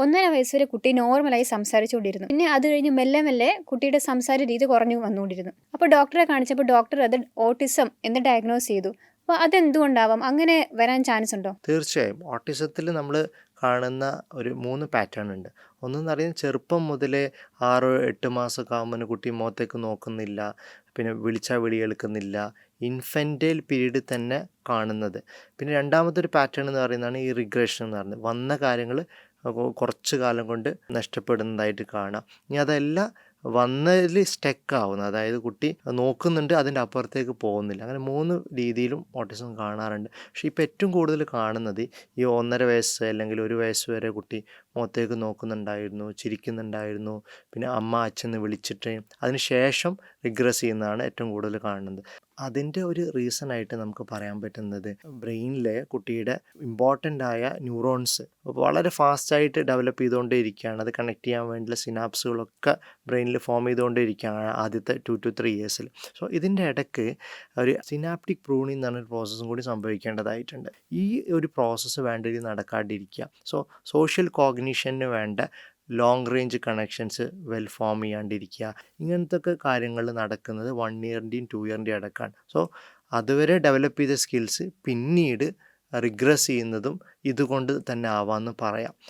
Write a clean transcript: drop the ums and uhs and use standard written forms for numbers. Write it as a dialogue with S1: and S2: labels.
S1: 1.5 വയസ്സ് വരെ കുട്ടി നോർമലായി സംസാരിച്ചുകൊണ്ടിരുന്നു. പിന്നെ അത് കഴിഞ്ഞ് മെല്ലെ മെല്ലെ കുട്ടിയുടെ സംസാര രീതി കുറഞ്ഞു വന്നുകൊണ്ടിരുന്നു. അപ്പോൾ ഡോക്ടറെ കാണിച്ചപ്പോൾ ഡോക്ടർ അത് ഓട്ടിസം എന്ന് ഡയഗ്നോസ് ചെയ്തു. അപ്പോൾ അതെന്തുകൊണ്ടാവാം? അങ്ങനെ വരാൻ ചാൻസ് ഉണ്ടോ?
S2: തീർച്ചയായും ഓട്ടിസത്തിൽ നമ്മൾ കാണുന്ന ഒരു 3 പാറ്റേൺ ഉണ്ട്. ഒന്നെന്ന് പറയുന്നത് ചെറുപ്പം മുതലേ 6-8 മാസമൊക്കെ ആകുമ്പോൾ കുട്ടി മുഖത്തേക്ക് നോക്കുന്നില്ല, പിന്നെ വിളിച്ചാൽ വിളി കേൾക്കുന്നില്ല, ഇൻഫൻറ്റൈൽ പീരീഡിൽ തന്നെ കാണുന്നത്. പിന്നെ രണ്ടാമത്തെ ഒരു പാറ്റേൺ എന്ന് പറയുന്നതാണ് ഈ റിഗ്രഷൻ എന്ന് പറയുന്നത്. വന്ന കാര്യങ്ങൾ കുറച്ച് കാലം കൊണ്ട് നഷ്ടപ്പെടുന്നതായിട്ട് കാണാം. ഇനി അതല്ല വന്നതിൽ സ്റ്റക്കാവുന്നത്, അതായത് കുട്ടി നോക്കുന്നുണ്ട് അതിൻ്റെ അപ്പുറത്തേക്ക് പോകുന്നില്ല. അങ്ങനെ 3 രീതിയിലും ഓട്ടിസം കാണാറുണ്ട്. പക്ഷേ ഇപ്പോൾ ഏറ്റവും കൂടുതൽ കാണുന്നത് ഈ 1.5 വയസ്സ് അല്ലെങ്കിൽ 1 വയസ്സ് വരെ കുട്ടി മുഖത്തേക്ക് നോക്കുന്നുണ്ടായിരുന്നു, ചിരിക്കുന്നുണ്ടായിരുന്നു, പിന്നെ അമ്മ അച്ഛൻ വിളിച്ചിട്ട് അതിന് ശേഷം റിഗ്രസ് ചെയ്യുന്നതാണ് ഏറ്റവും കൂടുതൽ കാണുന്നത്. അതിൻ്റെ ഒരു റീസണായിട്ട് നമുക്ക് പറയാൻ പറ്റുന്നത് ബ്രെയിനിലെ കുട്ടിയുടെ ഇമ്പോർട്ടൻ്റ് ആയ ന്യൂറോൺസ് വളരെ ഫാസ്റ്റായിട്ട് ഡെവലപ്പ് ചെയ്തുകൊണ്ടേ ഇരിക്കുകയാണ്. അത് കണക്ട് ചെയ്യാൻ വേണ്ടിയുള്ള സിനാപ്സുകളൊക്കെ ബ്രെയിനിൽ ഫോം ചെയ്തുകൊണ്ടേ ഇരിക്കുകയാണ് ആദ്യത്തെ 2 to 3 ഇയേഴ്സിൽ. സോ ഇതിൻ്റെ ഇടയ്ക്ക് ഒരു സിനാപ്റ്റിക് പ്രൂണിങ് എന്ന് പറഞ്ഞൊരു പ്രോസസ്സും കൂടി സംഭവിക്കേണ്ടതായിട്ടുണ്ട്. ഈ ഒരു പ്രോസസ്സ് വേണ്ട രീതിയിൽ നടക്കാണ്ടിരിക്കുക. സോ സോഷ്യൽ കോഗ്നിഷന് വേണ്ട long range connections well form ചെയ്യാണ്ടിരിക്കുക, ഇങ്ങനത്തെ കാര്യങ്ങൾ നടക്കുന്നത് 1 ഇയറിൻ്റെയും 2 ഇയറിൻ്റെയും ഇടയ്ക്കാണ്. സോ അതുവരെ ഡെവലപ്പ് ചെയ്ത സ്കിൽസ് പിന്നീട് റിഗ്രസ് ചെയ്യുന്നതും ഇതുകൊണ്ട് തന്നെ ആവാമെന്ന് പറയാം.